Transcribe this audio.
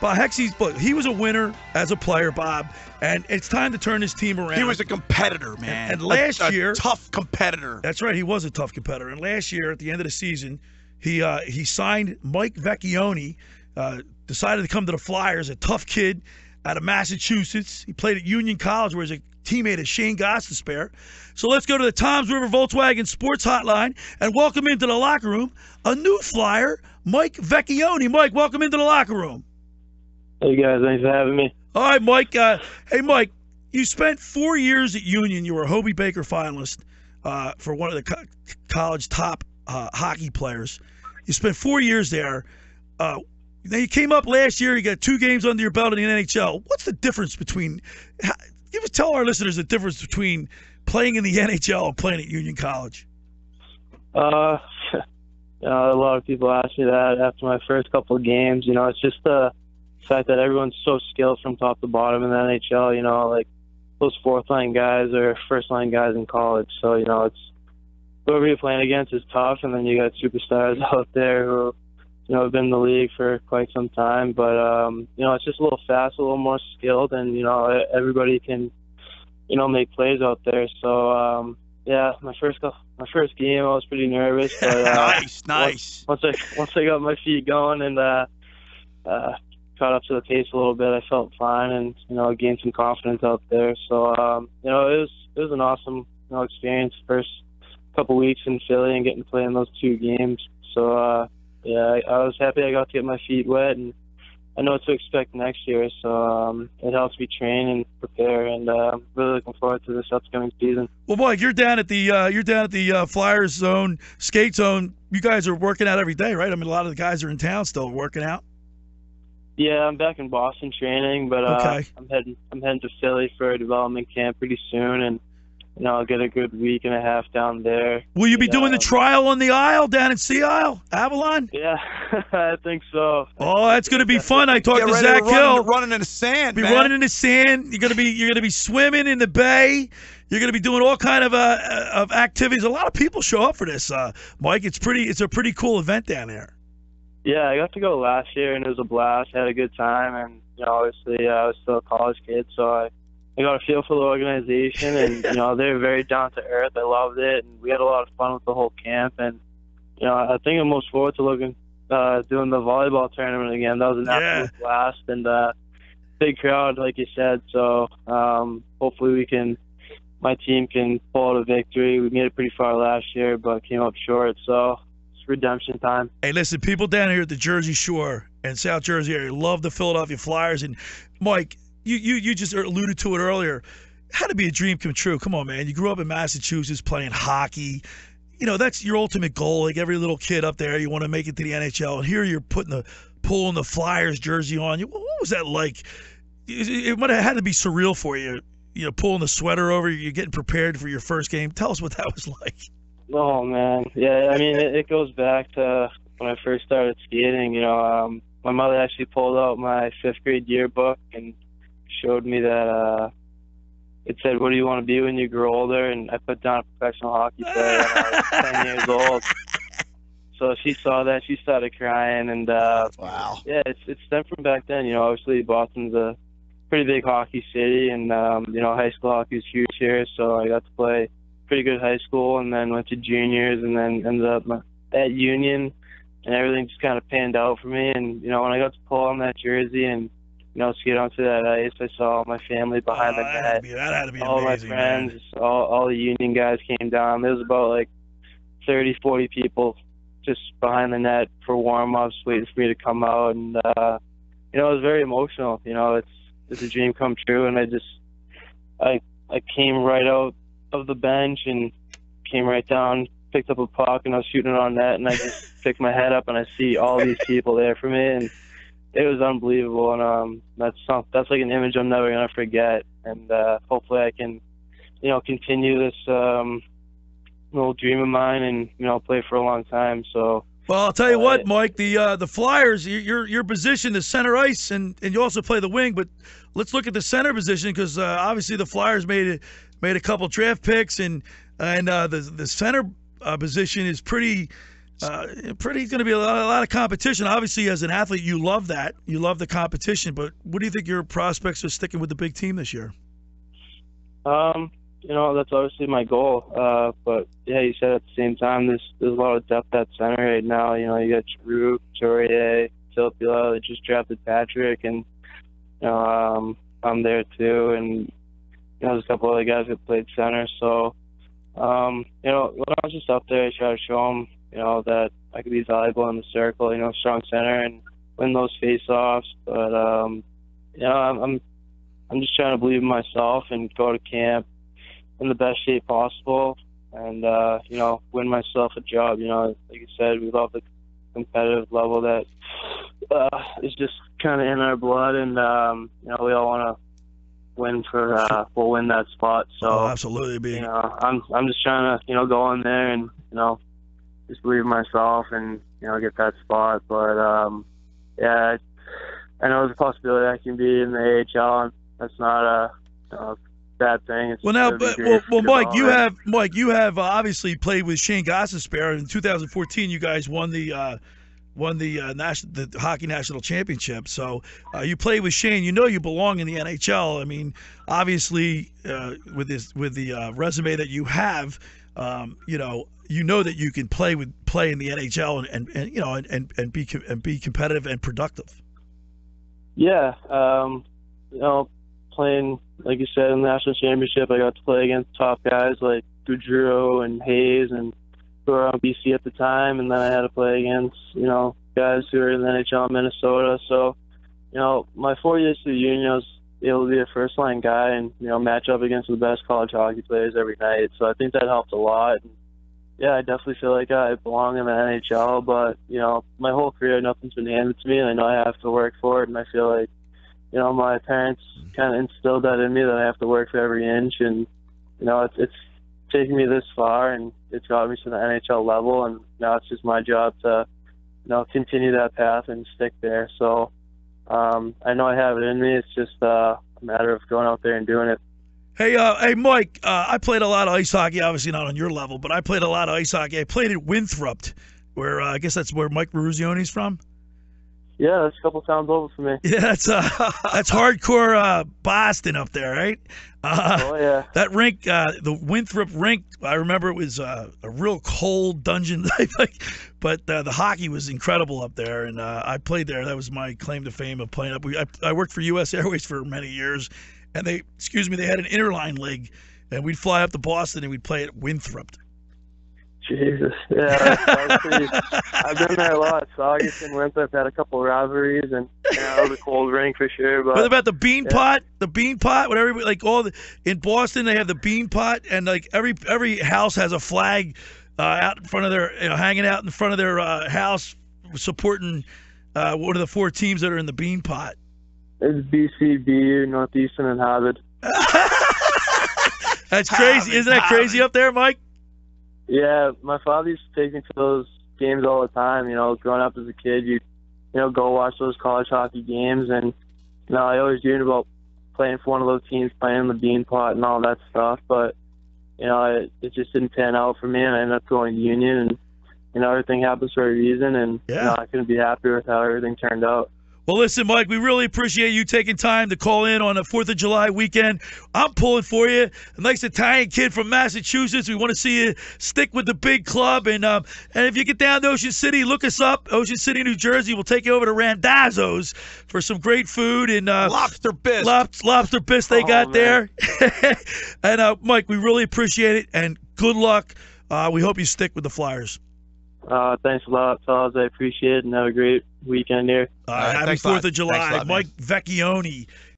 Bob Hexie's, look, he was a winner as a player, Bob, and it's time to turn this team around. He was a competitor, man. And last year, a tough competitor. That's right, he was a tough competitor. And last year, at the end of the season, he signed Mike Vecchione, decided to come to the Flyers, a tough kid out of Massachusetts. He played at Union College, where he's a teammate of Shane Gostisbehere. So let's go to the Toms River Volkswagen Sports Hotline and welcome into the locker room a new Flyer, Mike Vecchione. Mike, welcome into the locker room. Hey, guys. Thanks for having me. All right, Mike. Hey, Mike, you spent 4 years at Union. You were a Hobie Baker finalist for one of the college top hockey players. You spent 4 years there. Now you came up last year. You got 2 games under your belt in the NHL. What's the difference between – tell our listeners the difference between playing in the NHL and playing at Union College. A lot of people ask me that after my first couple of games. It's just the fact that everyone's so skilled from top to bottom in the NHL. Like those fourth-line guys or first-line guys in college. So, it's whoever you're playing against is tough, and then you got superstars out there who have been in the league for quite some time. But, it's just a little fast, a little more skilled, and, everybody can, make plays out there. So, my first game, I was pretty nervous. But, nice. Once I got my feet going and caught up to the pace a little bit, I felt fine and, gained some confidence out there. So, it was an awesome, experience first couple weeks in Philly and getting to play in those 2 games. So, I was happy I got to get my feet wet, and I know what to expect next year. So it helps me train and prepare, and I'm really looking forward to this upcoming season. Well, Mike, you're down at the Flyers zone, skate zone. You guys are working out every day, right? I mean, a lot of the guys are in town still working out. Yeah, I'm back in Boston training, but okay. I'm heading to Philly for a development camp pretty soon, and I'll get a good week and a half down there. Will you be doing the trial on the Isle down in Sea Isle, Avalon? Yeah, I think so. Oh, that's going to be fun. I talked to Zach Hill. Running in the sand, man. Running in the sand. You're going to be swimming in the bay. You're going to be doing all kind of activities. A lot of people show up for this, Mike. It's a pretty cool event down there. Yeah, I got to go last year, and it was a blast. I had a good time, and obviously I was still a college kid, so I got a feel for the organization, and they're very down to earth. I loved it, and we had a lot of fun with the whole camp. And I think I'm most forward to doing the volleyball tournament again. That was an absolute blast, and big crowd, like you said. So hopefully my team can pull out a victory. We made it pretty far last year, but came up short. So it's redemption time. Hey, listen, people down here at the Jersey Shore and South Jersey area love the Philadelphia Flyers, and Mike. You just alluded to it earlier. It had to be a dream come true. Come on, man. You grew up in Massachusetts playing hockey. That's your ultimate goal. Like every little kid up there, you want to make it to the NHL. And here you're pulling the Flyers jersey on. What was that like? It might have had to be surreal for you. Pulling the sweater over. You're getting prepared for your first game. Tell us what that was like. Oh, man. Yeah, I mean, it goes back to when I first started skating. My mother actually pulled out my 5th grade yearbook and showed me that it said, "What do you want to be when you grow older?" And I put down a professional hockey player when I was 10 years old. So she saw that, she started crying, and wow. Yeah, it's stemmed from back then. Obviously Boston's a pretty big hockey city, and high school hockey is huge here. So I got to play pretty good high school, and then went to juniors, and then ended up at Union, and everything just kind of panned out for me. And when I got to pull on that jersey and skate onto that ice, I saw my family behind the net. That had to be all amazing, my friends, all the Union guys came down. There was about like 30, 40 people just behind the net for warm-ups, waiting for me to come out. And, it was very emotional. It's a dream come true. And I came right out of the bench and came right down, picked up a puck, and I was shooting it on net. And I just picked my head up, and I see all these people there for me. And it was unbelievable, and that's like an image I'm never gonna forget. And hopefully I can, continue this little dream of mine, and play for a long time. So. Well, I'll tell you what, Mike. The Flyers, your position is center ice, and you also play the wing. But let's look at the center position, because obviously the Flyers made a couple draft picks, and the center position is pretty. It's going to be a lot of competition. Obviously, as an athlete, you love that. You love the competition. But what do you think your prospects are sticking with the big team this year? That's obviously my goal. But yeah, you said at the same time, there's a lot of depth at center right now. You got Rook, Torrier, Tilpila. They just drafted Patrick, and I'm there too. And there's a couple other guys that played center. So when I was just up there, I tried to show them, that I could be valuable in the circle. Strong center and win those face-offs. But I'm just trying to believe in myself and go to camp in the best shape possible, and win myself a job. Like you said, we love the competitive level that is just kind of in our blood, and we all want to win we'll win that spot. So absolutely, B. I'm just trying to go in there and just believe in myself and get that spot. But I know there's a possibility I can be in the AHL, and that's not a bad thing. Mike, you have obviously played with Shane Gostisbehere in 2014. You guys won the hockey national championship. So you played with Shane. You belong in the NHL. I mean, obviously, with the resume that you have, that you can play in the NHL and be competitive and productive. Yeah, playing, like you said, in the national championship, I got to play against top guys like Goudreau and Hayes, and who were on BC at the time, and then I had to play against guys who were in the NHL in Minnesota. So my 4 years to the Union, I was able to be a first line guy and match up against the best college hockey players every night. So I think that helped a lot. And yeah, I definitely feel like I belong in the NHL, but my whole career, nothing's been handed to me, and I know I have to work for it. And I feel like my parents kind of instilled that in me, that I have to work for every inch, and it's taken me this far, and it's got me to the NHL level, and now it's just my job to continue that path and stick there. So I know I have it in me. It's just a matter of going out there and doing it. Hey, Mike, I played a lot of ice hockey, obviously not on your level, but I played a lot of ice hockey. I played at Winthrop, where I guess that's where Mike Vecchione's from. Yeah, that's a couple towns over for me. Yeah, that's hardcore Boston up there, right? Oh, yeah. That rink, the Winthrop rink, I remember it was a real cold dungeon, but the hockey was incredible up there, and I played there. That was my claim to fame of playing up. I worked for U.S. Airways for many years, and they had an interline league, and we'd fly up to Boston, and we'd play at Winthrop. Jesus, yeah, I've been there a lot. Saugus and Winthrop had a couple rivalries, and it was a cold rink for sure. But what about the Beanpot? Yeah. The Beanpot, what everybody in Boston they have the Beanpot, and like every house has a flag out in front of their hanging out in front of their house, supporting one of the four teams that are in the Beanpot. It's BCB, Northeastern, and Harvard. That's crazy, isn't that crazy up there, Mike? Yeah, my father used to take me to those games all the time. Growing up as a kid, you go watch those college hockey games, and I always dreamed about playing for one of those teams, playing in the Beanpot and all that stuff. But it just didn't pan out for me, and I ended up going to Union, and everything happens for a reason, and I couldn't be happier with how everything turned out. Well, listen, Mike, we really appreciate you taking time to call in on the 4th of July weekend. I'm pulling for you. A nice Italian kid from Massachusetts. We want to see you stick with the big club. And if you get down to Ocean City, look us up. Ocean City, New Jersey. We'll take you over to Randazzo's for some great food. And lobster bisque. Lobster bisque they got there. And, Mike, we really appreciate it. And good luck. We hope you stick with the Flyers. Thanks a lot, fellas. I appreciate it, and have a great weekend here. Happy 4th of July. Mike Vecchione.